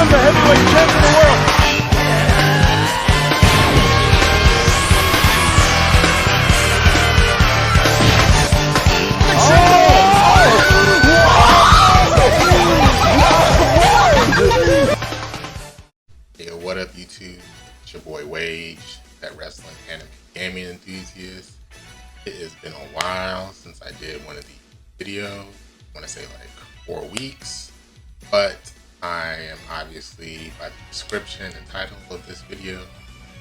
becomes the heavyweight champion of the world. Hey, what up YouTube? It's your boy Wage, that wrestling anime gaming enthusiast. It has been a while since I did one of these videos. I want to say like 4 weeks, but I am obviously, by the description and title of this video,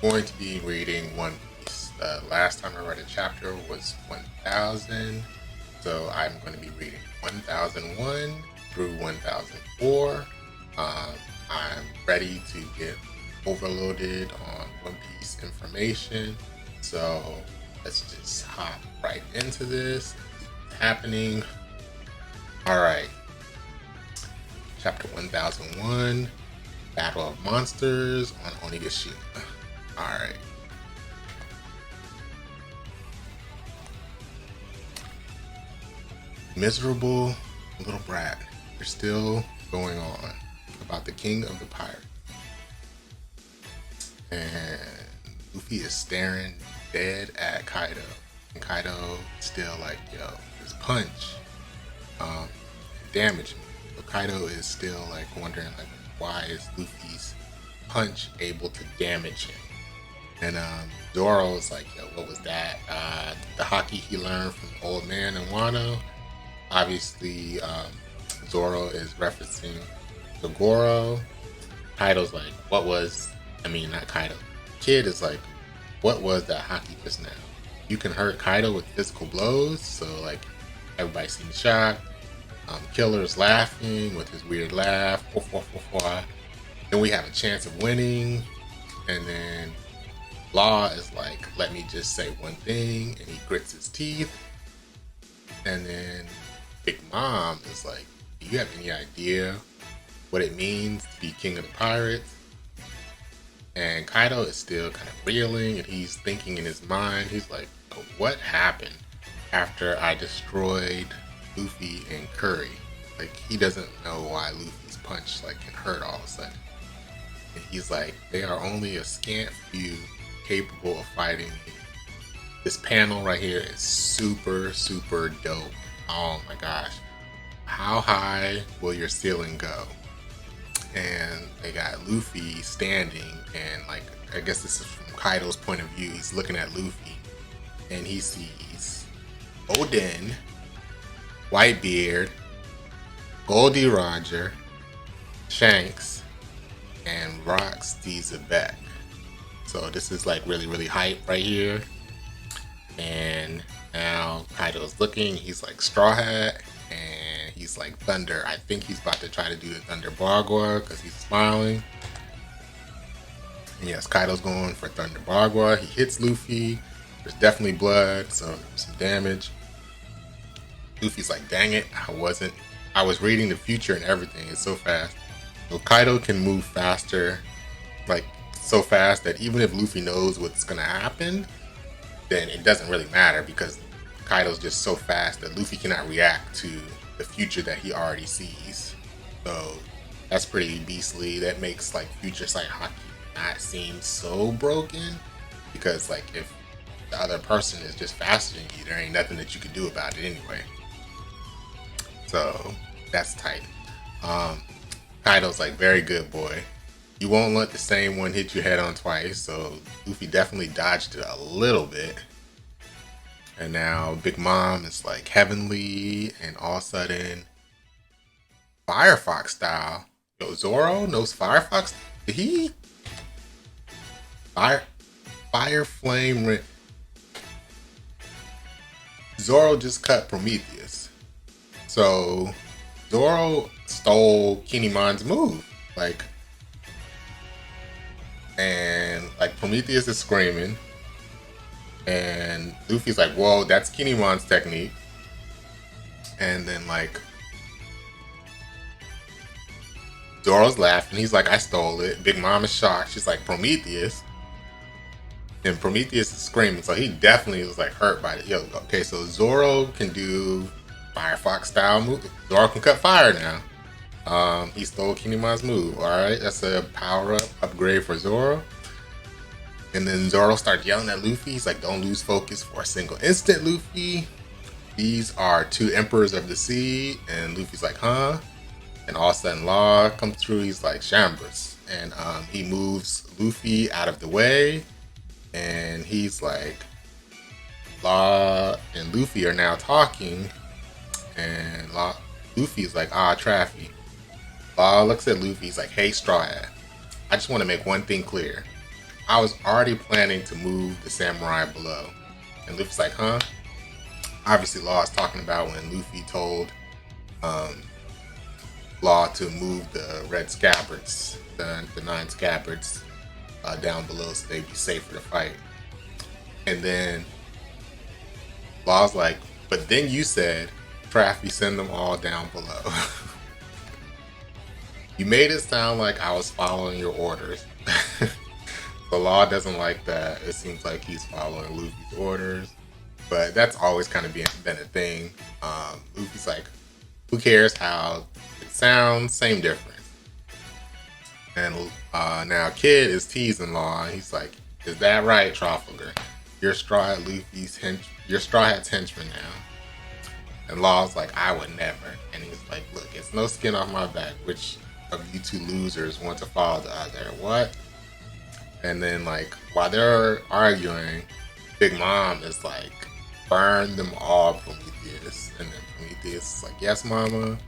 going to be reading One Piece. The last time I read a chapter was 1000, so I'm going to be reading 1001 through 1004. I'm ready to get overloaded on One Piece information, so let's just hop right into this. It's happening. Alright, chapter 1001, Battle of Monsters on Onigashima. Alright. Miserable little brat. They're still going on about the king of the pirates. And Luffy is staring dead at Kaido. And Kaido still like, yo, this punch damaged me. So Kaido is still like wondering like, why is Luffy's punch able to damage him? And Zoro is like, yo, what was that? The hockey he learned from the old man in Wano. Obviously, Zoro is referencing the Goro. Kaido's like, not Kaido. Kid is like, what was that hockey just now? You can hurt Kaido with physical blows, so like everybody seems shocked. Killer's laughing with his weird laugh. Then we have a chance of winning, and then Law is like, let me just say one thing, and he grits his teeth. And then Big Mom is like, do you have any idea what it means to be king of the pirates? And Kaido is still kind of reeling, and he's thinking in his mind, he's like, oh, what happened after I destroyed Luffy and Curry? Like, he doesn't know why Luffy's punch like can hurt all of a sudden. And he's like, they are only a scant few capable of fighting me. This panel right here is super, super dope. Oh my gosh. How high will your ceiling go? And they got Luffy standing, and like, I guess this is from Kaido's point of view. He's looking at Luffy, and he sees Oden, Whitebeard, Goldie Roger, Shanks, and Rox D. Zebek. So this is like really, really hype right here. And now Kaido's looking, he's like Straw Hat, and he's like Thunder. I think he's about to try to do the Thunder Bagua because he's smiling. And yes, Kaido's going for Thunder Bagua. He hits Luffy. There's definitely blood, so some damage. Luffy's like, dang it, I was reading the future and everything. It's so fast. So Kaido can move faster, like so fast that even if Luffy knows what's gonna happen, then it doesn't really matter because Kaido's just so fast that Luffy cannot react to the future that he already sees. So that's pretty beastly. That makes like Future Sight Hockey not seem so broken, because like if the other person is just faster than you, there ain't nothing that you can do about it anyway. So that's tight. Kaido's like, very good, boy. You won't let the same one hit you head on twice. So Luffy definitely dodged it a little bit. And now Big Mom is like heavenly, and all of a sudden Firefox style. Yo, Zoro knows Firefox. Did he? Fire flame. Zoro just cut Prometheus. So Zoro stole Kinemon's move. And Prometheus is screaming. And Luffy's like, whoa, that's Kinemon's technique. And then Zoro's laughing. He's like, I stole it. Big Mom is shocked. She's like, Prometheus? And Prometheus is screaming. So he definitely was hurt by it. Yo, okay, so Zoro can do Firefox style move. Zoro can cut fire now. He stole Kinemon's move. Alright, that's a power up upgrade for Zoro. And then Zoro starts yelling at Luffy. He's like, don't lose focus for a single instant, Luffy. These are two Emperors of the Sea. And Luffy's like, huh? And all of a sudden Law comes through. He's like, Chambers. And he moves Luffy out of the way. And he's like, Law and Luffy are now talking. And Luffy's like, Traffy. Law looks at Luffy. He's like, hey, Straw Hat. I just want to make one thing clear. I was already planning to move the samurai below. And Luffy's like, huh? Obviously, Law is talking about when Luffy told Law to move the red scabbards, the 9 scabbards, down below so they'd be safer to fight. And then Law's like, but then you said, Traffy, send them all down below. You made it sound like I was following your orders. The Law doesn't like that. It seems like he's following Luffy's orders. But that's always kind of been a thing. Luffy's like, who cares how it sounds? Same difference. And now Kid is teasing Law. He's like, is that right, Trafalgar? You're Straw Hat's henchman now. And Law's like, I would never. And he's like, look, it's no skin off my back. Which of you two losers want to follow the other? What? And then, like, while they're arguing, Big Mom is like, burn them all, Prometheus. And then Prometheus is like, yes, Mama.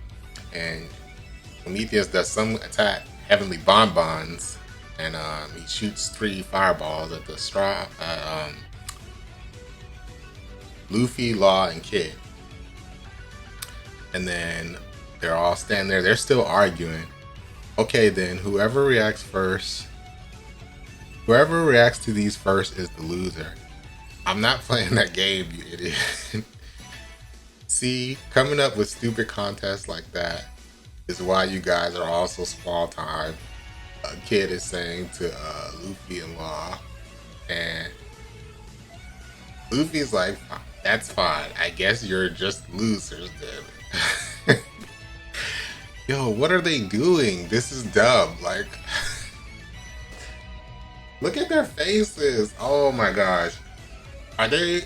And Prometheus does some attack, heavenly bonbons, and he shoots 3 fireballs at the Luffy, Law, and Kid. And then they're all standing there. They're still arguing. Okay, then whoever reacts to these first is the loser. I'm not playing that game, you idiot. See, coming up with stupid contests like that is why you guys are also small time. Kid is saying to Luffy and Law, and Luffy's like, that's fine. I guess you're just losers then. Yo, what are they doing? This is dumb. Like, look at their faces. Oh my gosh. Are they...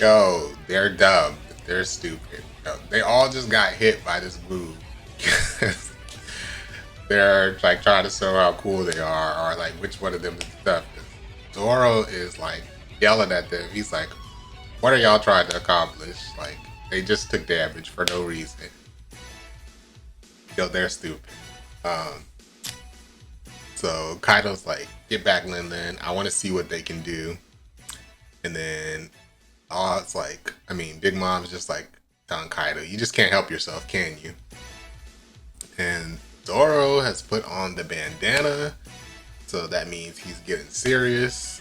Yo, they're dumb. They're stupid. Yo, they all just got hit by this move. They're like trying to show how cool they are, or like which one of them is tough. Zoro is like yelling at them. He's like, what are y'all trying to accomplish? Like, they just took damage for no reason. Yo, they're stupid. So Kaido's like, get back, Lin Lin. I want to see what they can do. And then it's like, I mean, Big Mom's just like telling Kaido, you just can't help yourself, can you? And Zoro has put on the bandana, so that means he's getting serious.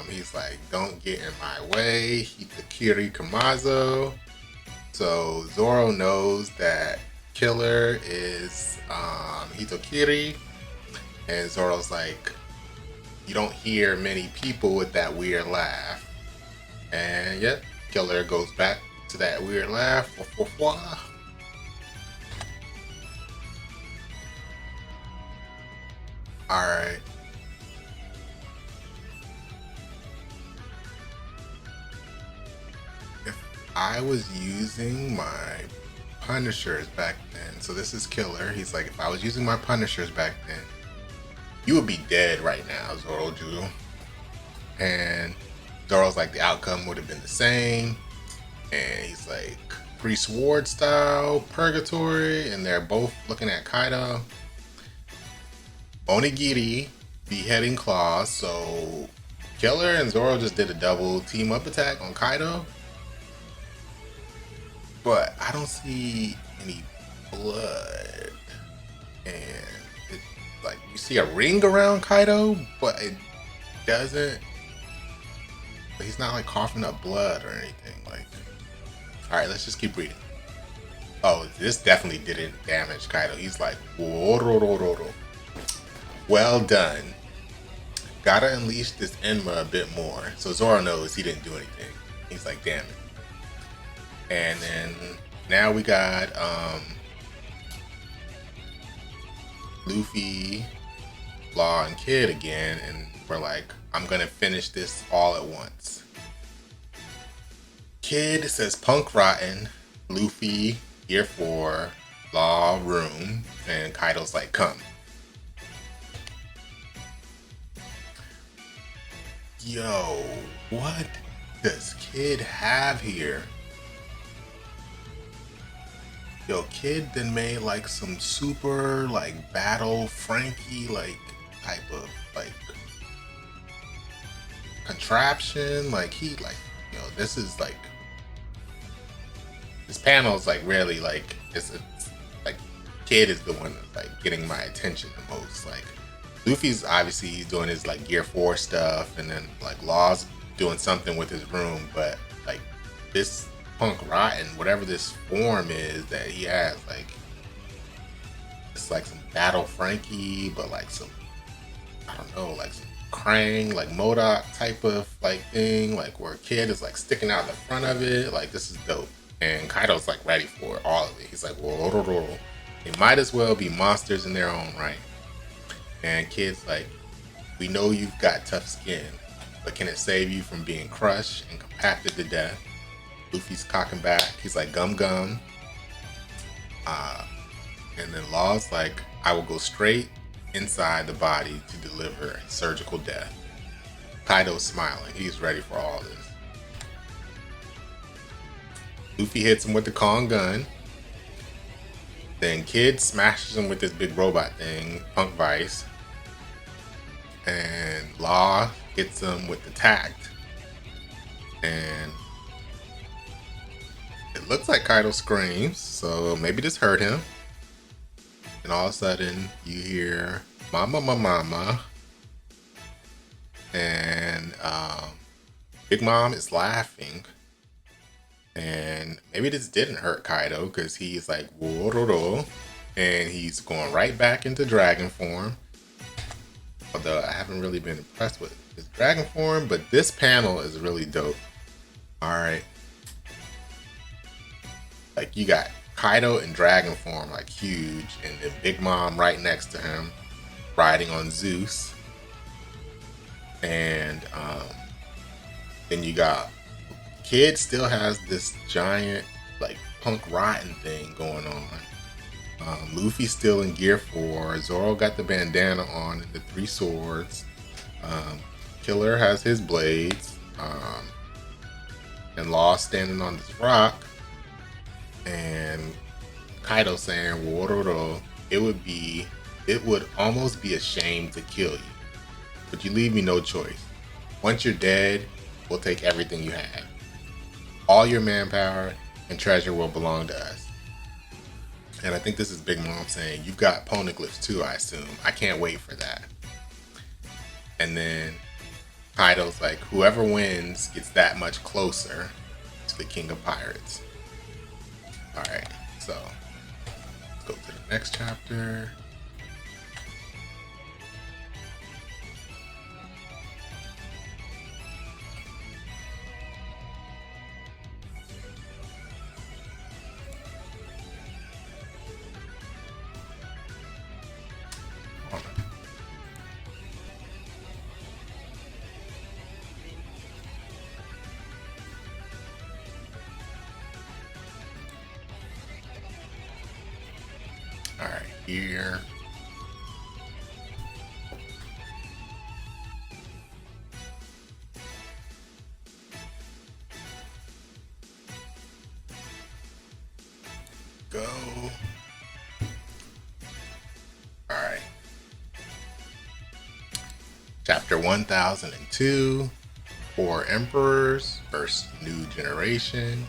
He's like, don't get in my way. Hitakiri Kamazo. So Zoro knows that Killer is Hitokiri. And Zoro's like, you don't hear many people with that weird laugh. And yep, Killer goes back to that weird laugh. Alright. If I was using my Punishers back then, so this is Killer. He's like, if I was using my Punishers back then, you would be dead right now, Zoroju. And Zoro's like, the outcome would have been the same. And he's like, Priest Ward style, Purgatory. And they're both looking at Kaido. Onigiri, Beheading Claw. So Killer and Zoro just did a double team up attack on Kaido. But I don't see any blood. And like, you see a ring around Kaido, but it doesn't. But he's not like coughing up blood or anything. Like, all right, let's just keep reading. Oh, this definitely didn't damage Kaido. He's like, whoa. Well done. Gotta unleash this Enma a bit more. So Zoro knows he didn't do anything. He's like, damn it. And then now we got Luffy, Law, and Kid again, and we're like, I'm gonna finish this all at once. Kid says Punk Rotten, Luffy, Year 4, Law, Room, and Kaido's like, come. Yo, what does Kid have here? Yo, Kid then made like some super like battle Frankie like type of like contraption. Like he like, you know, this is like this panel is like really like it's like Kid is the one that's like getting my attention the most. Like Luffy's obviously he's doing his like Gear 4 stuff, and then like Law's doing something with his room, but like this Punk Rotten, whatever this form is that he has, like it's like some Battle Frankie, but like some I don't know, like some Krang, like MODOK type of like thing, like where Kid is like sticking out the front of it. Like this is dope, and Kaido's like ready for all of it. He's like, whoa, they might as well be monsters in their own right. And Kid's like, we know you've got tough skin, but can it save you from being crushed and compacted to death? Luffy's cocking back. He's like, gum gum. And then Law's like, I will go straight inside the body to deliver a surgical death. Kaido's smiling. He's ready for all this. Luffy hits him with the Kong gun. Then Kid smashes him with this big robot thing, Punk Vice. And Law hits him with the tact. And it looks like Kaido screams, so maybe this hurt him. And all of a sudden, you hear "Mama, mama," and Big Mom is laughing. And maybe this didn't hurt Kaido because he's like, whoa, and he's going right back into dragon form. Although I haven't really been impressed with his dragon form, but this panel is really dope. All right. Like you got Kaido in dragon form, like huge, and then Big Mom right next to him, riding on Zeus. And then you got Kid still has this giant like Punk Rotten thing going on. Luffy's still in Gear 4. Zoro got the bandana on and the 3 swords. Killer has his blades. And Law standing on this rock. And Kaido saying, Wororo, it would almost be a shame to kill you, but you leave me no choice. Once you're dead, we'll take everything you have. All your manpower and treasure will belong to us. And I think this is Big Mom saying, you've got poneglyphs too, I assume. I can't wait for that. And then Kaido's like, whoever wins gets that much closer to the King of Pirates. Alright, so let's go to the next chapter. Alright, here. Go. Alright. Chapter 1002. 4 Emperors versus New Generation.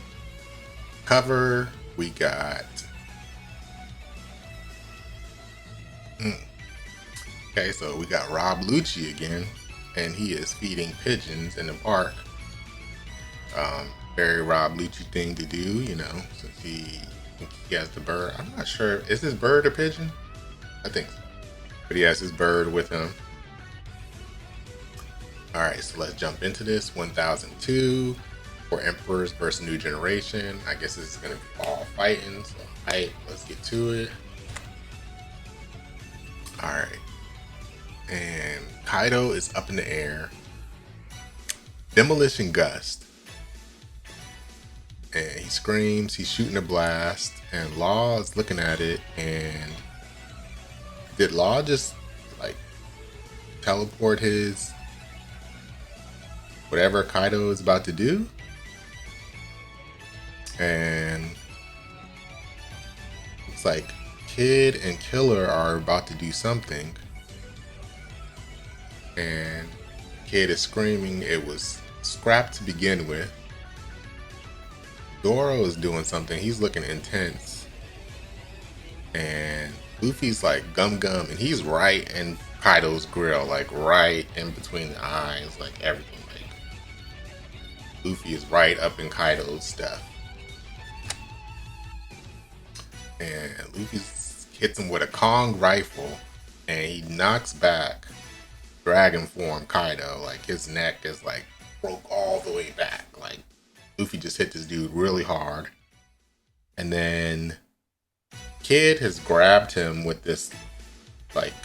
Cover, we got okay, so we got Rob Lucci again, and he is feeding pigeons in the park. Very Rob Lucci thing to do, you know, since he has the bird. I'm not sure, is this bird a pigeon? I think so. But he has his bird with him. Alright, so let's jump into this. 1002. for Emperors versus New Generation. I guess this is gonna be all fighting. So, alright, let's get to it. Alright. And Kaido is up in the air. Demolition Gust. And he screams, he's shooting a blast, and Law is looking at it, and did Law just like teleport his whatever Kaido is about to do? And it's like Kid and Killer are about to do something, and Kid is screaming it was scrapped to begin with. Zoro is doing something, he's looking intense, and Luffy's like gum gum, and he's right in Kaido's grill, like right in between the eyes, like everything. Like Luffy is right up in Kaido's stuff, and Luffy hits him with a Kong rifle, and he knocks back Dragon Form Kaido. Like his neck is like broke all the way back. Like Luffy just hit this dude really hard, and then Kid has grabbed him with this like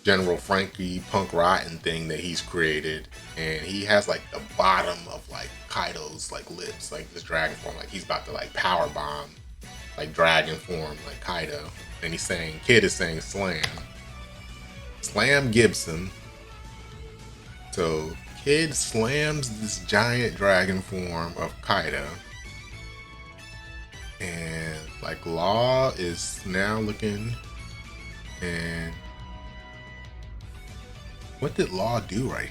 General Frankie Punk Rotten thing that he's created, and he has like the bottom of like Kaido's like lips, like this Dragon Form, like he's about to like power bomb like Dragon Form like Kaido, and he's saying, Kid is saying slam Gibson. So Kid slams this giant Dragon Form of Kaido, and like Law is now looking, and what did Law do right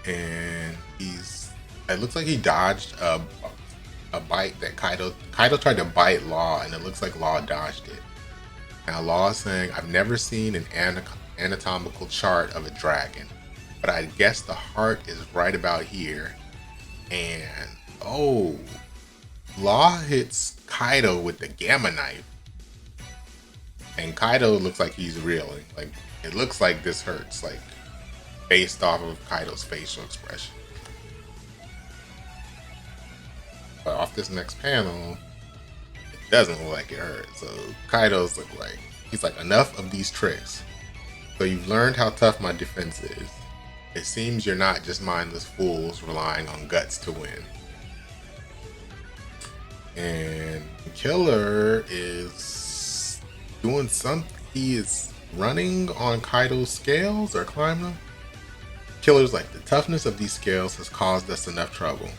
here? And it looks like he dodged a bite that Kaido tried to bite Law, and it looks like Law dodged it. Now Law is saying, I've never seen an anatomical chart of a dragon, but I guess the heart is right about here. And oh, Law hits Kaido with the Gamma Knife, and Kaido looks like he's reeling. Like it looks like this hurts, like based off of Kaido's facial expression. But off this next panel, it doesn't look like it hurts. So Kaido's he's like, enough of these tricks. So you've learned how tough my defense is. It seems you're not just mindless fools relying on guts to win. And Killer is doing something. He is running on Kaido's scales or climbing them. Killer's like, the toughness of these scales has caused us enough trouble.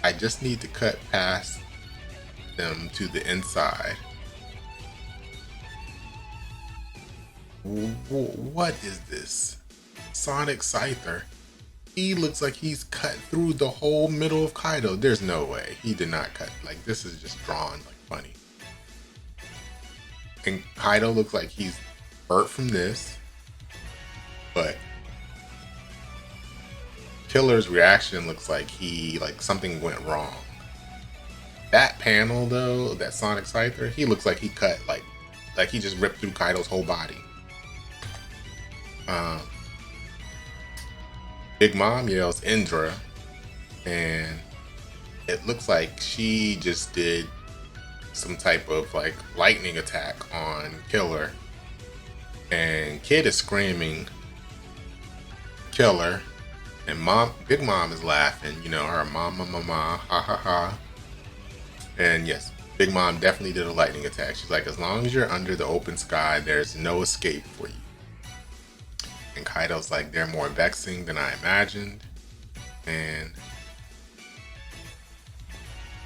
I just need to cut past them to the inside. What is this? Sonic Scyther. He looks like he's cut through the whole middle of Kaido. There's no way. He did not cut. Like, this is just drawn like funny. And Kaido looks like he's hurt from this, but Killer's reaction looks like something went wrong. That panel though, that Sonic Scyther, he looks like he cut like he just ripped through Kaido's whole body. Big Mom yells Indra, and it looks like she just did some type of like lightning attack on Killer, and Kid is screaming Killer, and Big Mom is laughing, you know, her mama ha ha ha. And yes, Big Mom definitely did a lightning attack. She's like, as long as you're under the open sky, there's no escape for you. And Kaido's like, they're more vexing than I imagined. And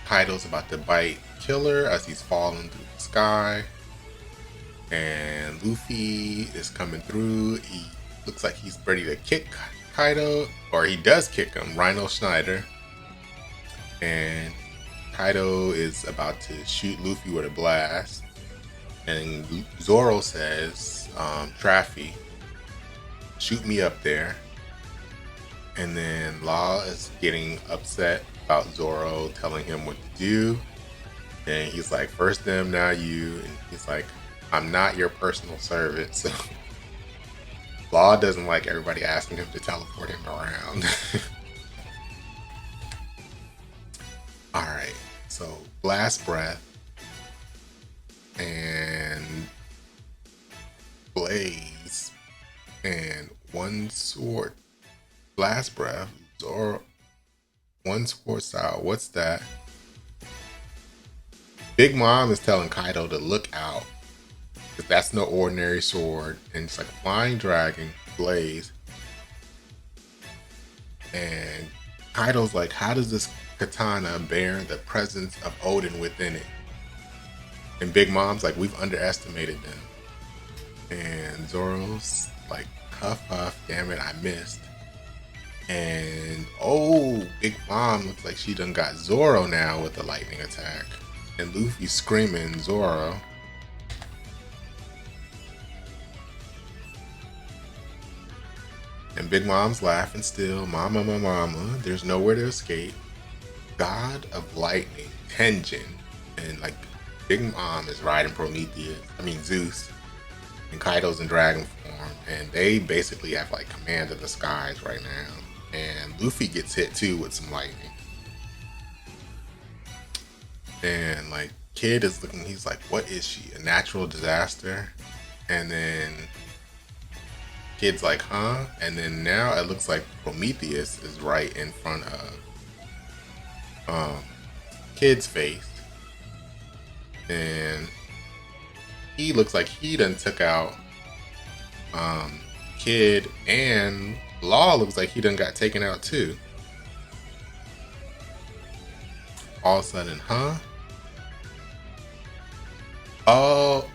Kaido's about to bite Killer as he's falling through the sky. And Luffy is coming through. He looks like he's ready to kick Kaido, or he does kick him, Rhino Schneider. And Kaido is about to shoot Luffy with a blast. And Zoro says, Traffy, shoot me up there. And then Law is getting upset about Zoro telling him what to do. And he's like, first them, now you. And he's like, I'm not your personal servant. So Law doesn't like everybody asking him to teleport him around. Alright, so Blast Breath and Blaze and one sword. Blast Breath or one sword style. What's that? Big Mom is telling Kaido to look out. Because that's no ordinary sword. And it's like a flying dragon, Blaze. And Kaido's like, how does this katana bear the presence of Odin within it? And Big Mom's like, we've underestimated them. And Zoro's like, huff huff, damn it, I missed. And oh, Big Mom looks like she done got Zoro now with the lightning attack. And Luffy's screaming Zoro. And Big Mom's laughing still. Mama, my mama, there's nowhere to escape. God of Lightning, Tenjin. And like Big Mom is riding Zeus. And Kaido's in dragon form. And they basically have like command of the skies right now. And Luffy gets hit too with some lightning. And like Kid is looking, he's like, what is she? A natural disaster? And then Kid's like, huh? And then now it looks like Prometheus is right in front of Kid's face. And he looks like he done took out Kid, and Law looks like he done got taken out too. All of a sudden, huh? Oh,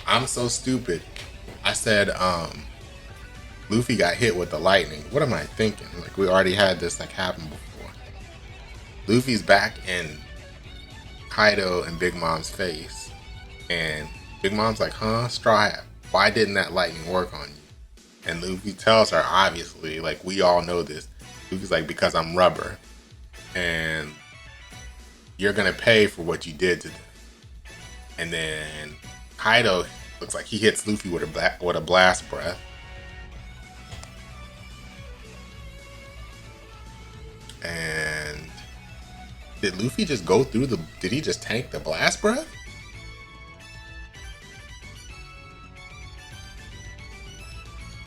I'm so stupid. I said, Luffy got hit with the lightning. What am I thinking? Like, we already had this like happen before. Luffy's back in Kaido and Big Mom's face. And Big Mom's like, huh? Straw Hat, why didn't that lightning work on you? And Luffy tells her, obviously, like, we all know this. Luffy's like, because I'm rubber. And you're gonna pay for what you did to them. And then Kaido looks like he hits Luffy with a blast breath. And did Luffy just go through did he just tank the blast breath?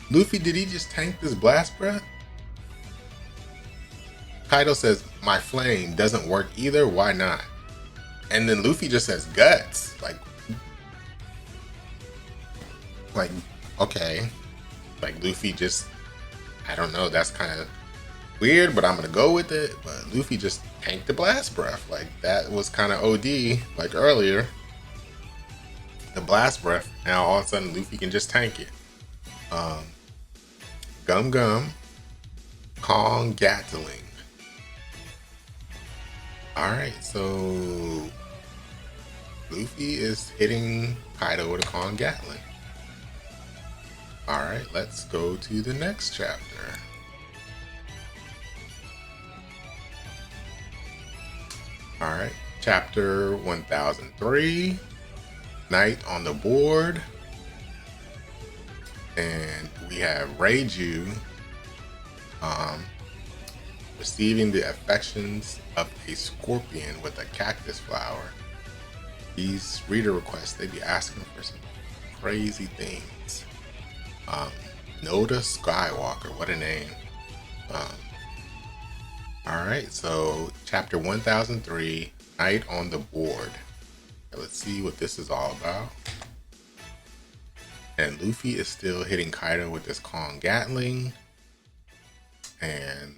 Luffy, did he just tank this blast breath? Kaido says, my flame doesn't work either, why not? And then Luffy just says guts. Like, okay. Like Luffy just, I don't know, that's kind of weird, but I'm gonna go with it. But Luffy just tanked the blast breath. Like, that was kind of OD, like earlier. The blast breath, now all of a sudden Luffy can just tank it. Gum Gum, Kong Gatling. Alright, so Luffy is hitting Kaido with a Kong Gatling. Alright, let's go to the next chapter. Alright, chapter 1003, Night on the Board. And we have Reiju receiving the affections of a scorpion with a cactus flower. These reader requests, they be asking for some crazy things. Noda Skywalker, what a name. Alright, so chapter 1003, Night on the Board. Let's see what this is all about. And Luffy is still hitting Kaido with this Kong Gatling. And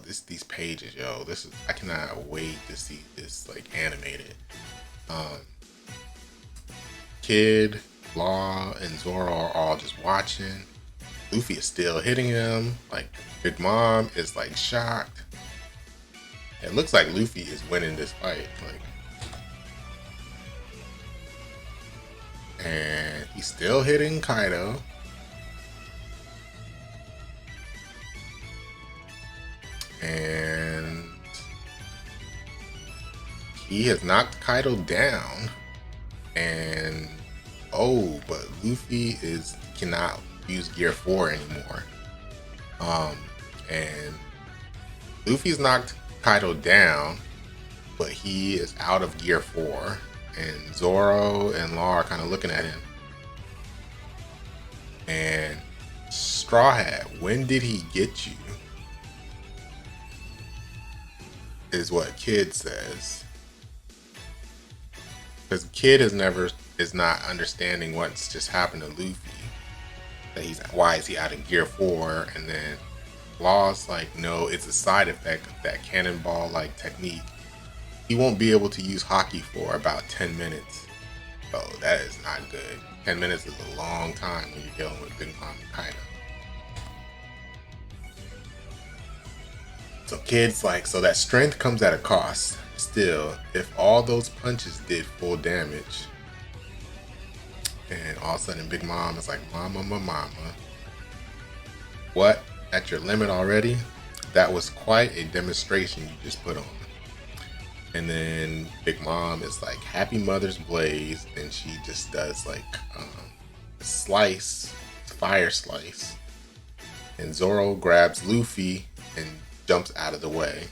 these pages, yo, I cannot wait to see this like animated. Kid, Law, and Zoro are all just watching. Luffy is still hitting him. Like, Big Mom is like shocked. It looks like Luffy is winning this fight. And he's still hitting Kaido. And he has knocked Kaido down. And but Luffy is cannot use Gear 4 anymore. And Luffy's knocked Kaido down, but he is out of Gear 4. And Zoro and Law are kind of looking at him. And Straw Hat, when did he get you? Is what Kid says. Because Kid is not understanding what's just happened to Luffy. That why is he out of Gear 4? And then Law's like, no, it's a side effect of that cannonball like technique. He won't be able to use Haki for about 10 minutes. So that is not good. 10 minutes is a long time when you're dealing with Big Mom and Kaido. So Kid's like, so that strength comes at a cost. Still, if all those punches did full damage, and all of a sudden Big Mom is like, mama. What? At your limit already? That was quite a demonstration you just put on. And then Big Mom is like, happy Mother's Blaze. And she just does like a slice, fire slice. And Zoro grabs Luffy and jumps out of the way.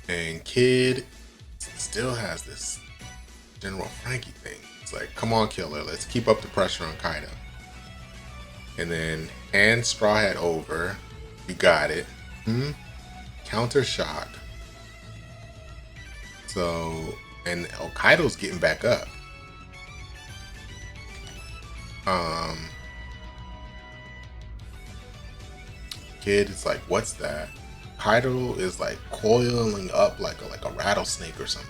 And Kid still has this General Frankie thing. It's like, come on, Killer, let's keep up the pressure on Kaido. And then hand Straw Hat over. You got it. Counter shock. So, and Kaido's getting back up. Kid is like, what's that? Kaido is like coiling up like a rattlesnake or something.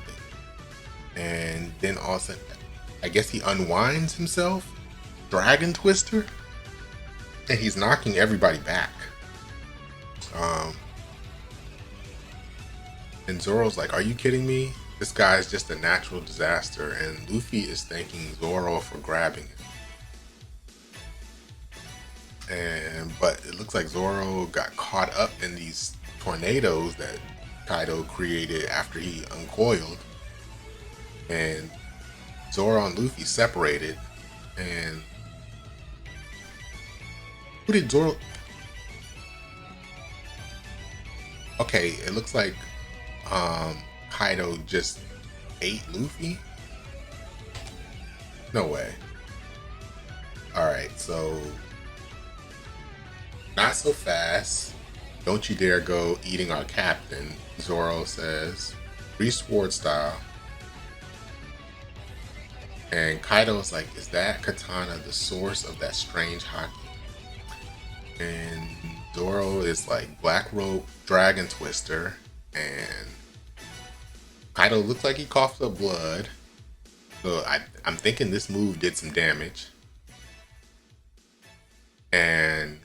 And then all of a sudden, I guess he unwinds himself. Dragon Twister. And he's knocking everybody back. And Zoro's like, are you kidding me? This guy is just a natural disaster. And Luffy is thanking Zoro for grabbing him. But it looks like Zoro got caught up in these tornadoes that Kaido created after he uncoiled. And Zoro and Luffy separated. And who did Zoro? Okay, it looks like Kaido just ate Luffy? No way. Alright, so not so fast. Don't you dare go eating our captain, Zoro says. Sword style. And Kaido's like, is that katana the source of that strange haki? And Zoro is like, black rope, dragon twister. And Kaido looks like he coughed up blood. So I'm thinking this move did some damage. And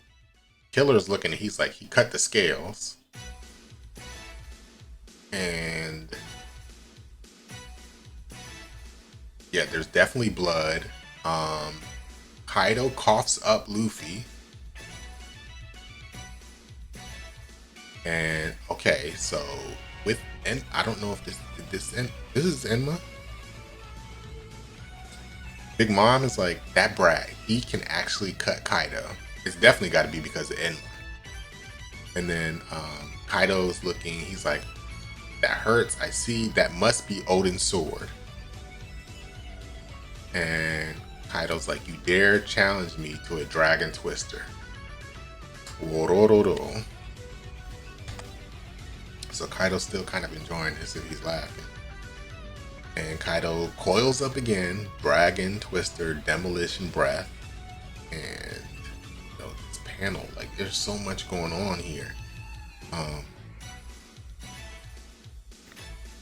Killer's looking, he's like, he cut the scales. And yeah, there's definitely blood. Kaido coughs up Luffy. And okay, so with, and I don't know if this is Enma. Big Mom is like, that brat, he can actually cut Kaido. It's definitely got to be because of Enma. And then Kaido's looking, he's like, that hurts. I see. That must be Odin's sword. And Kaido's like, you dare challenge me to a dragon twister. Worororo. So Kaido's still kind of enjoying this if he's laughing. And Kaido coils up again, dragon twister, demolition breath. And you know, this panel, like there's so much going on here.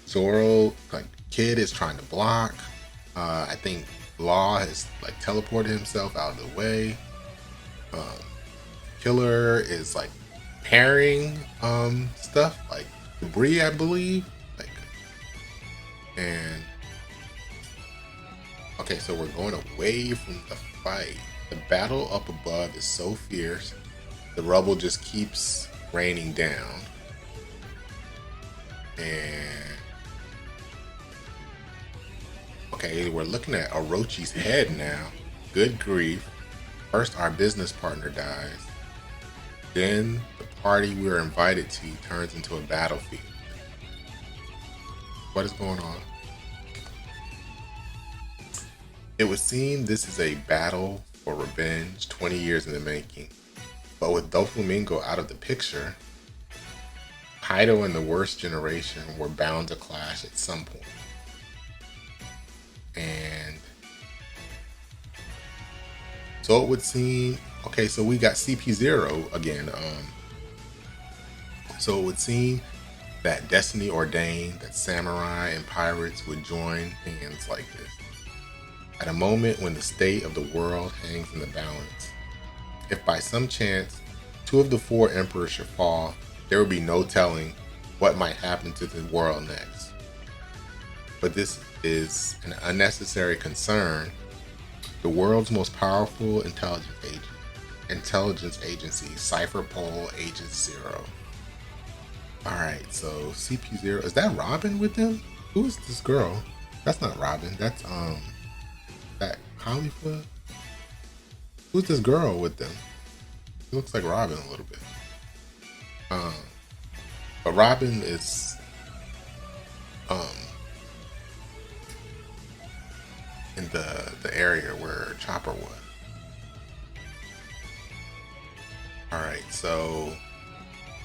Zoro, like Kid is trying to block. I think Law has like teleported himself out of the way. Killer is like parrying stuff like debris, I believe. Like, and okay, so we're going away from the fight. The battle up above is so fierce. The rubble just keeps raining down. And Okay, we're looking at Orochi's head now. Good grief. First, our business partner dies. Then, the party we were invited to turns into a battlefield. What is going on? It would seem this is a battle for revenge 20 years in the making. But with Doflamingo out of the picture, Kaido and the worst generation were bound to clash at some point. And so it would seem, okay, so we got CP0 again. So it would seem that destiny ordained that samurai and pirates would join hands like this. At a moment when the state of the world hangs in the balance. If by some chance 2 of the 4 emperors should fall, there would be no telling what might happen to the world next. But this is an unnecessary concern. The world's most powerful intelligence agency, Cypher Pol Agent 0. Alright, so CP0, is that Robin with them? Who is this girl? That's not Robin, that's that Khalifa? Who's this girl with them? It looks like Robin a little bit. But Robin is in the area where Chopper was. Alright, so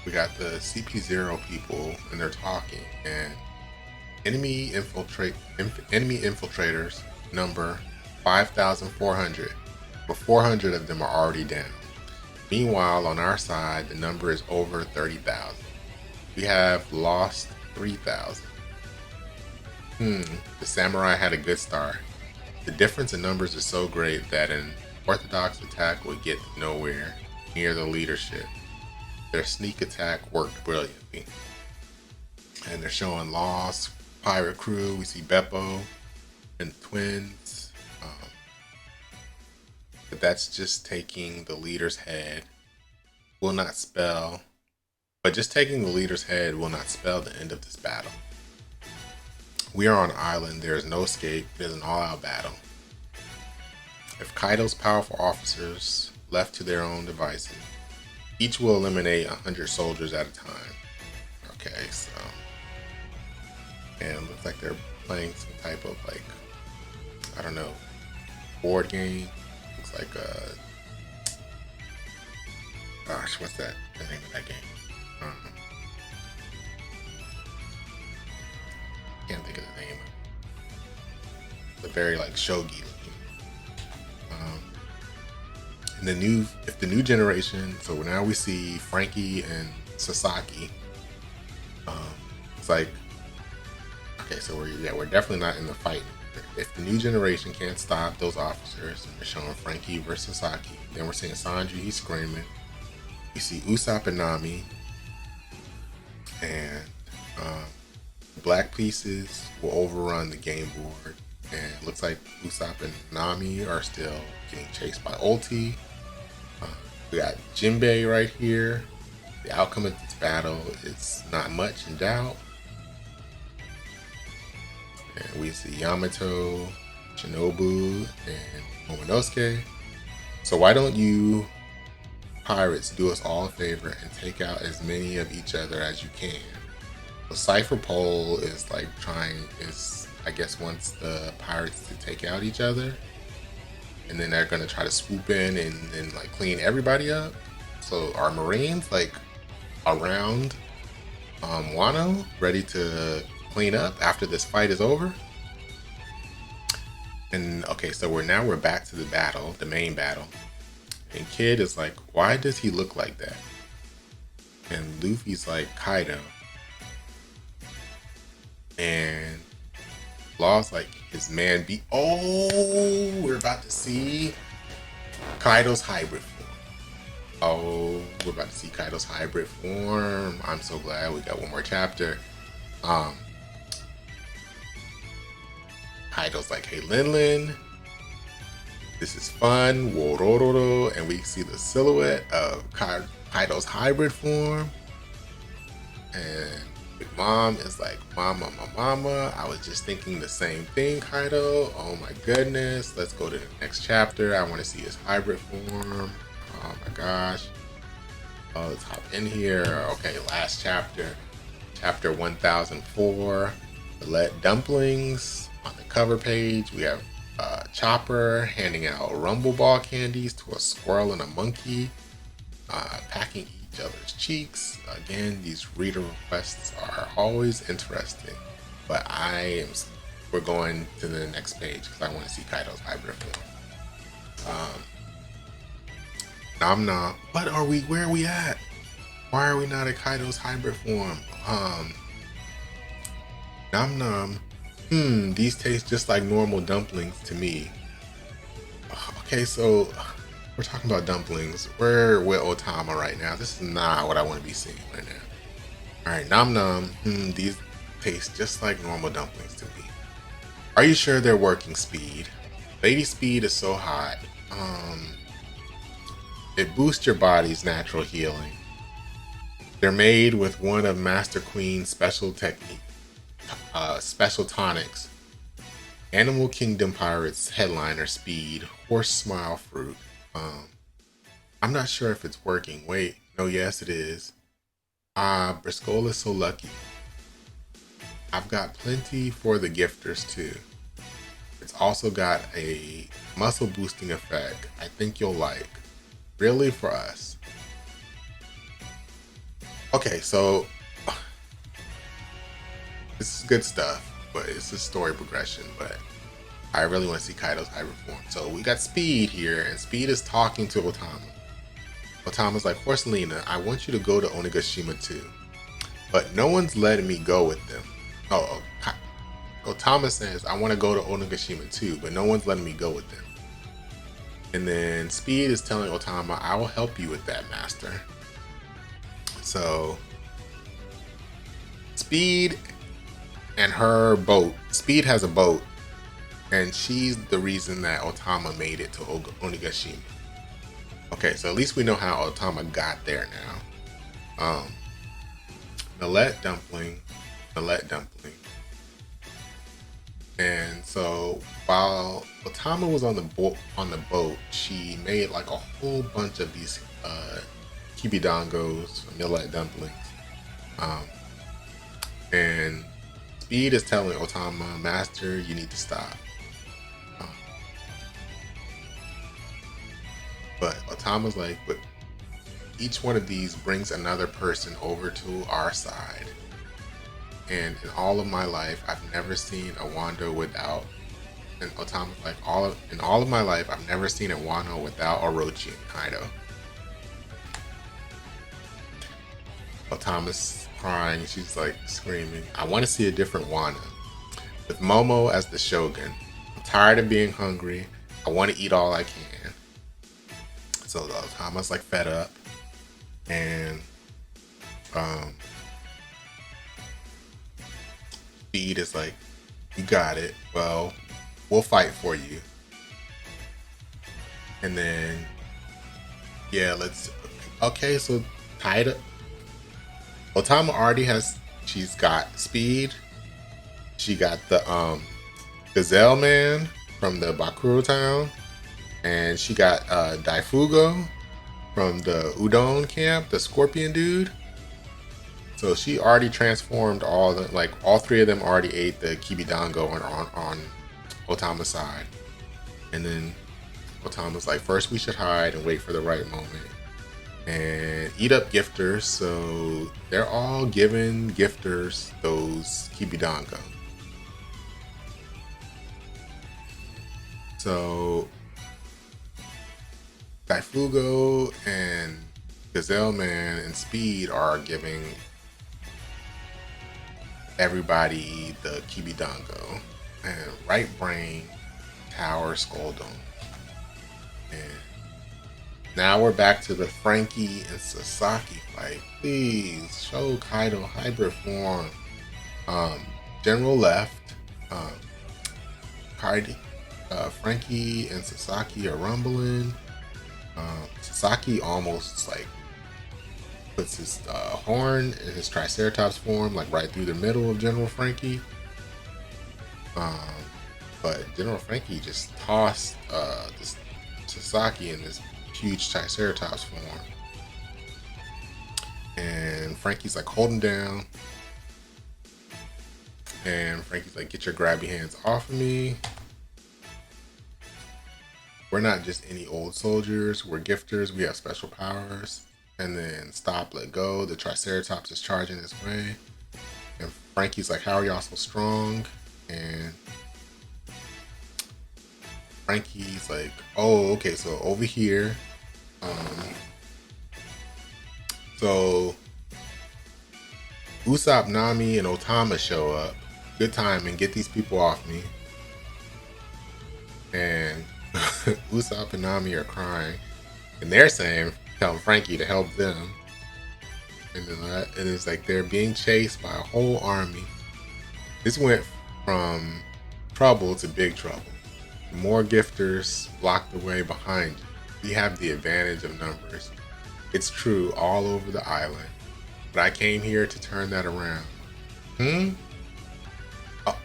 we got the CP0 people and they're talking, and enemy infiltrators number 5,400, but 400 of them are already down. Meanwhile, on our side, the number is over 30,000. We have lost 3,000. The samurai had a good start. The difference in numbers is so great that an orthodox attack would get nowhere near the leadership. Their sneak attack worked brilliantly. And they're showing lost pirate crew. We see Beppo and the twins. But that's just taking the leader's head. Just taking the leader's head will not spell the end of this battle. We are on an island. There is no escape. It is an all-out battle. If Kaido's powerful officers left to their own devices, each will eliminate 100 soldiers at a time. Okay, so, and it looks like they're playing some type of, like, I don't know, board game. Looks like gosh, what's that? The name of that game? Can't think of the name. It's a very like shogi looking. And if the new generation, so now we see Frankie and Sasaki. It's like, okay, so we're definitely not in the fight. If the new generation can't stop those officers, and they're showing Frankie versus Sasaki, then we're seeing Sanji, he's screaming. We see Usopp and Nami, and black pieces will overrun the game board, and it looks like Usopp and Nami are still getting chased by Ulti. We got Jinbei right here. The outcome of this battle is not much in doubt. And we see Yamato, Shinobu, and Momonosuke. So why don't you pirates do us all a favor and take out as many of each other as you can? So Cypher Pol is like I guess wants the pirates to take out each other, and then they're gonna try to swoop in and like clean everybody up. So our Marines like around Wano, ready to clean up after this fight is over. And okay, so we're back to the battle, the main battle. And Kid is like, why does he look like that? And Luffy's like, Kaido. And Law's like, his man be. Oh, we're about to see Kaido's hybrid form. Oh, we're about to see Kaido's hybrid form. I'm so glad we got one more chapter. Kaido's like, hey, Lin, this is fun. Worororo. And we see the silhouette of Kaido's hybrid form. And Big Mom is like, mama, I was just thinking the same thing, Kaido. Oh my goodness. Let's go to the next chapter. I want to see his hybrid form. Oh my gosh. Oh, let's hop in here. Okay, last chapter. Chapter 1004. The Let Dumplings. On the cover page, we have Chopper handing out Rumble Ball candies to a squirrel and a monkey, packing each other's cheeks. Again, these reader requests are always interesting, but we're going to the next page because I want to see Kaido's hybrid form. Nom Nom, where are we at? Why are we not at Kaido's hybrid form? Nom Nom, these taste just like normal dumplings to me. Okay, so we're talking about dumplings. We're with Otama right now. This is not what I want to be seeing right now. Alright, Nom Nom, these taste just like normal dumplings to me. Are you sure they're working, Speed? Lady Speed is so hot. It boosts your body's natural healing. They're made with one of Master Queen's special tonics. Animal Kingdom Pirates headliner Speed, Horse Smile Fruit. I'm not sure if it's working. Wait, no, yes it is. Briscoe is so lucky. I've got plenty for the gifters too. It's also got a muscle boosting effect I think you'll like. Really, for us. Okay, so this is good stuff, but it's a story progression, but I really want to see Kaido's hybrid form. So we got Speed here, and Speed is talking to Otama. Otama's like, Horselina, I want you to go to Onigashima too, but no one's letting me go with them. Otama says, I want to go to Onigashima too, but no one's letting me go with them. And then Speed is telling Otama, I will help you with that, master. So Speed and her boat. Speed has a boat, and she's the reason that Otama made it to Onigashima. Okay, so at least we know how Otama got there now. Millet dumpling. And so while Otama was on the boat, she made like a whole bunch of these kibidongos, millet dumplings. And Speed is telling Otama, Master, you need to stop. But Otama's like, but each one of these brings another person over to our side. And in all of my life, I've never seen a Wando without. And Otama's like, in all of my life, I've never seen a Wano without Orochi and Kaido. Otama's crying. She's like screaming, I want to see a different Wano. With Momo as the Shogun. I'm tired of being hungry. I want to eat all I can. So Otama's like fed up. And Speed is like, you got it. Well, we'll fight for you. And then, yeah, okay, so Kaido. Otama already she's got Speed. She got the Gazelle Man from the Bakuro town. And she got Daifugo from the Udon camp, the Scorpion dude. So she already transformed all three of them already ate the kibidongo on Otama's side. And then Otama's like, first we should hide and wait for the right moment. And eat up gifters. So they're all giving gifters those kibidongo. So Daifugo and Gazelle Man and Speed are giving everybody the kibidongo, and Right Brain, Tower, Skull Dome. And now we're back to the Frankie and Sasaki fight. Please show Kaido hybrid form. General left. Frankie and Sasaki are rumbling. Sasaki almost puts his horn in his Triceratops form, like right through the middle of General Frankie. Um, but General Frankie just tossed this Sasaki in this huge Triceratops form. And Frankie's like, hold him down. And Frankie's like, get your grabby hands off of me. We're not just any old soldiers. We're gifters. We have special powers. And then stop, let go. The Triceratops is charging this way. And Frankie's like, how are y'all so strong? And Frankie's like, oh, okay, so over here. So Usopp, Nami, and Otama show up. Good time and get these people off me. And Usopp and Nami are crying. And they're saying, telling Frankie to help them. And then and it's like they're being chased by a whole army. This went from trouble to big trouble. More gifters blocked the way behind you. We have the advantage of numbers. It's true all over the island. But I came here to turn that around. Oh,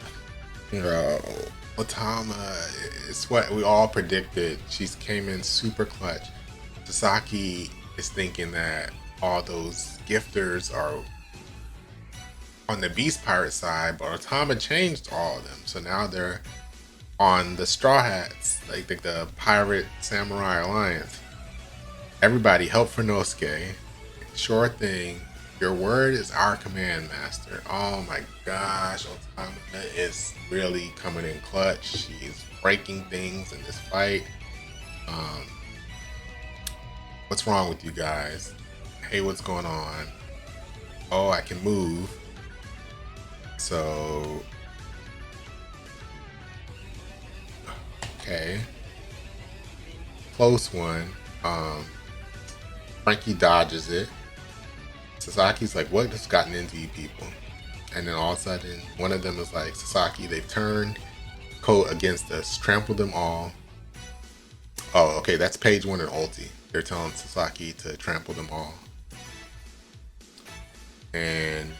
Otama is what we all predicted. She's came in super clutch. Sasaki is thinking that all those gifters are on the Beast Pirate side, but Otama changed all of them. So now they're on the Straw Hats, like the Pirate Samurai Alliance. Everybody help for Nosuke. Sure thing. Your word is our command, master. Oh my gosh, Otama is really coming in clutch. She's breaking things in this fight. What's wrong with you guys? Hey, what's going on? Oh, I can move. So, okay. Close one. Frankie dodges it. Sasaki's like, what has gotten into you people? And then all of a sudden, one of them is like, Sasaki, they've turned coat against us, trampled them all. Oh, okay, that's page 1 in Ulti. They're telling Sasaki to trample them all. And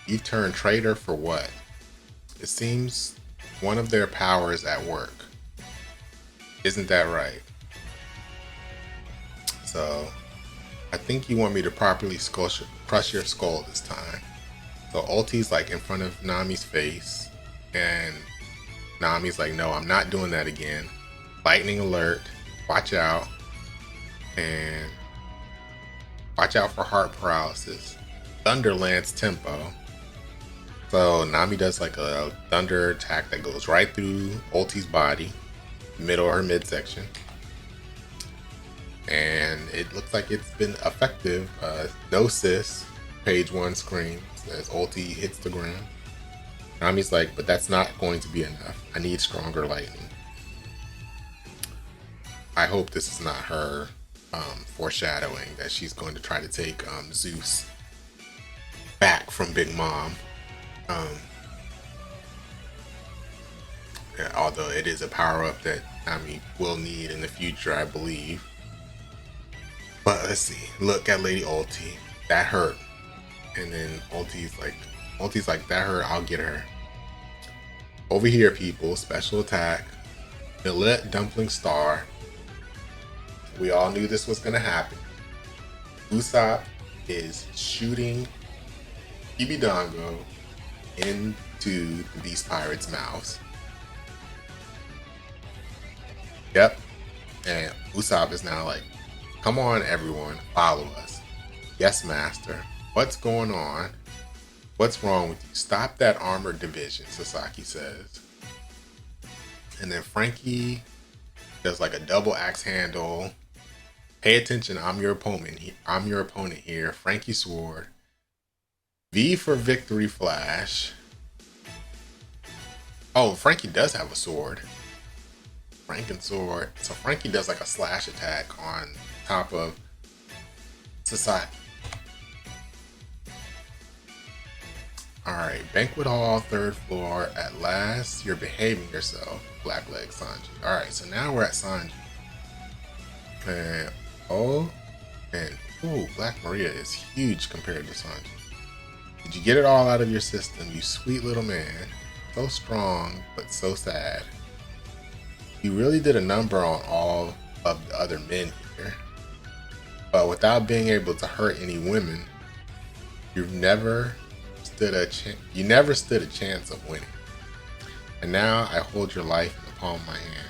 you turned traitor for what? It seems one of their powers at work. Isn't that right? So, I think you want me to properly crush your skull this time. So Ulti's like in front of Nami's face, and Nami's like, no, I'm not doing that again. Lightning alert, watch out. And watch out for heart paralysis. Thunder Lance tempo. So Nami does like a thunder attack that goes right through Ulti's body, middle or midsection. And it looks like it's been effective. No sis, page 1 screams as Ulti hits the ground. Nami's like, but that's not going to be enough. I need stronger lightning. I hope this is not her foreshadowing that she's going to try to take Zeus back from Big Mom. Yeah, although it is a power-up that Nami will need in the future, I believe. But let's see. Look at Lady Ulti. That hurt. And then Ulti's like, that hurt. I'll get her. Over here, people. Special attack. Millet Dumpling Star. We all knew this was going to happen. Usopp is shooting Kibidango into the Beast Pirate's mouths. Yep. And Usopp is now like, come on, everyone, follow us. Yes, master. What's going on? What's wrong with you? Stop that armored division, Sasaki says. And then Frankie does like a double axe handle. Pay attention, I'm your opponent. I'm your opponent here. Frankie sword. V for victory flash. Oh, Frankie does have a sword. Franken sword. So Frankie does like a slash attack on top of Sasaki. Alright, banquet hall, 3rd floor. At last, you're behaving yourself, Blackleg Sanji. Alright, so now we're at Sanji. And and Ooh, Black Maria is huge compared to Sanji. Did you get it all out of your system, you sweet little man? So strong, but so sad. You really did a number on all of the other men here. But without being able to hurt any women, you've never you never stood a chance of winning. And now I hold your life in the palm of my hand.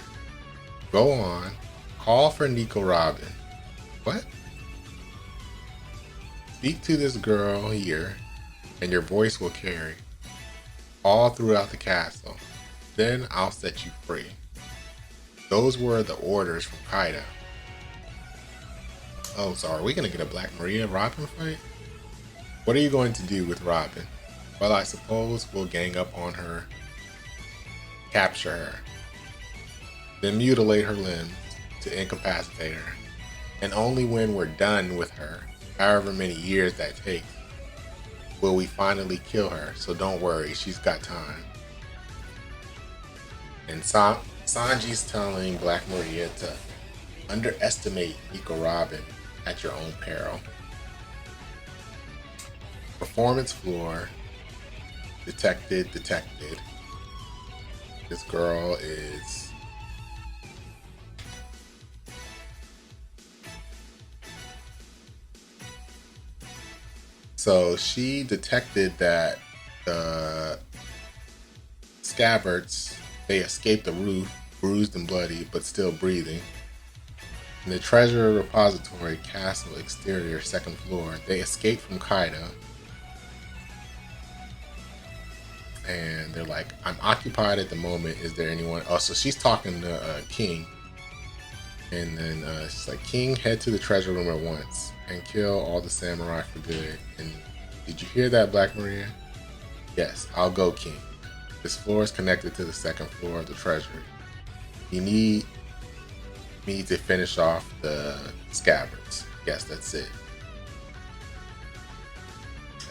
Go on, call for Nico Robin. What? Speak to this girl here, and your voice will carry all throughout the castle. Then I'll set you free. Those were the orders from Kaido. Oh, so are we gonna get a Black Maria Robin fight? What are you going to do with Robin? Well, I suppose we'll gang up on her, capture her, then mutilate her limbs to incapacitate her. And only when we're done with her, however many years that takes, will we finally kill her. So don't worry, she's got time. And Sanji's telling Black Maria to underestimate Nico Robin at your own peril. Performance floor. Detected. This girl is... So she detected that the scabbards, they escaped the roof, bruised and bloody, but still breathing. In the treasure repository, castle exterior, second floor, they escaped from Kaido. And they're like, I'm occupied at the moment. Is there anyone? Oh, so she's talking to King. And then she's like, King, head to the treasure room at once and kill all the samurai for good. And did you hear that, Black Maria? Yes, I'll go, King. This floor is connected to the second floor of the treasury. You need me to finish off the scabbards. Yes, that's it.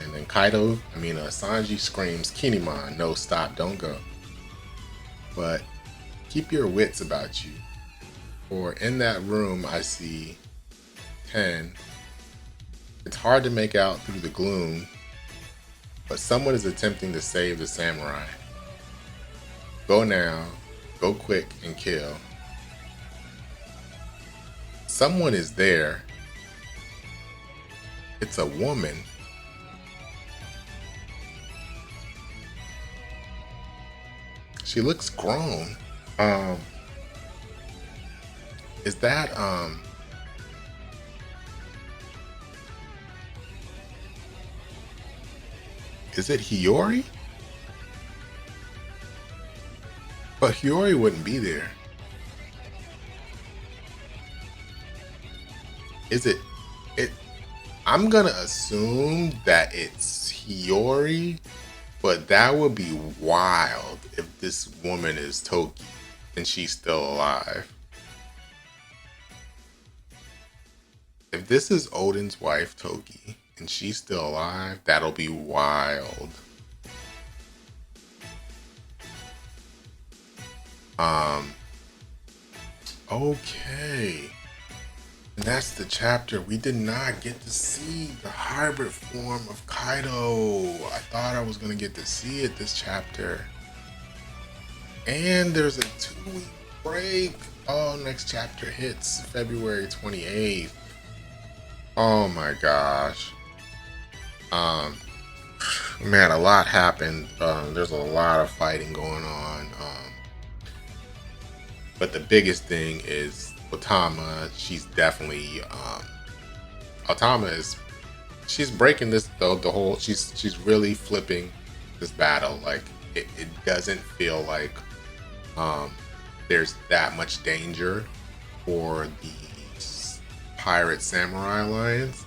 And then Sanji screams, Kinemon, no, stop, don't go. But keep your wits about you. For in that room I see 10. It's hard to make out through the gloom, but someone is attempting to save the samurai. Go now, go quick and kill. Someone is there. It's a woman. She looks grown. Is that is it Hiyori? But Hiyori wouldn't be there. Is it? I'm gonna assume that it's Hiyori, but that would be wild if this woman is Toki and she's still alive. If this is Odin's wife, Toki, and she's still alive, that'll be wild. Okay. And that's the chapter. We did not get to see the hybrid form of Kaido. I thought I was going to get to see it this chapter. And there's a 2-week break. Oh, next chapter hits February 28th. Oh my gosh. Man, a lot happened. There's a lot of fighting going on. But the biggest thing is Otama. She's definitely Otama is she's breaking this though the whole she's really flipping this battle. Like it doesn't feel like there's that much danger for the pirate samurai alliance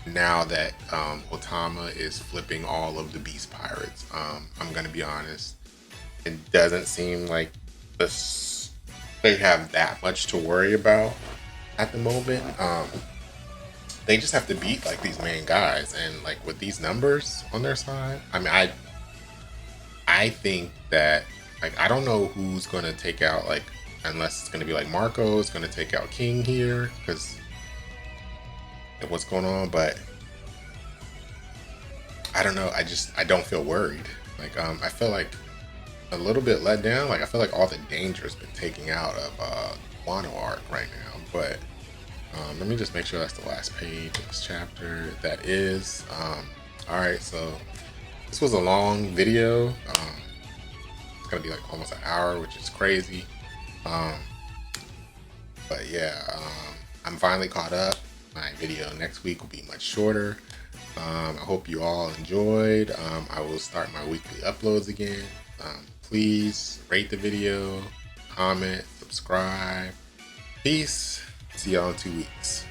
now that Otama is flipping all of the beast pirates. I'm gonna be honest, it doesn't seem like they have that much to worry about at the moment. They just have to beat like these main guys, and like with these numbers on their side, I mean, I think that like I don't know who's gonna take out, like unless it's gonna be like Marco is gonna take out King here, because at what's going on, but I don't know. I don't feel worried. Like I feel like a little bit let down. Like I feel like all the danger has been taken out of Wano arc right now. But let me just make sure that's the last page of this chapter. That is. All right, so this was a long video. It's gonna be like almost an hour, which is crazy. But yeah, I'm finally caught up. My video next week will be much shorter. I hope you all enjoyed. I will start my weekly uploads again. Please rate the video, comment, subscribe. Peace. See y'all in 2 weeks.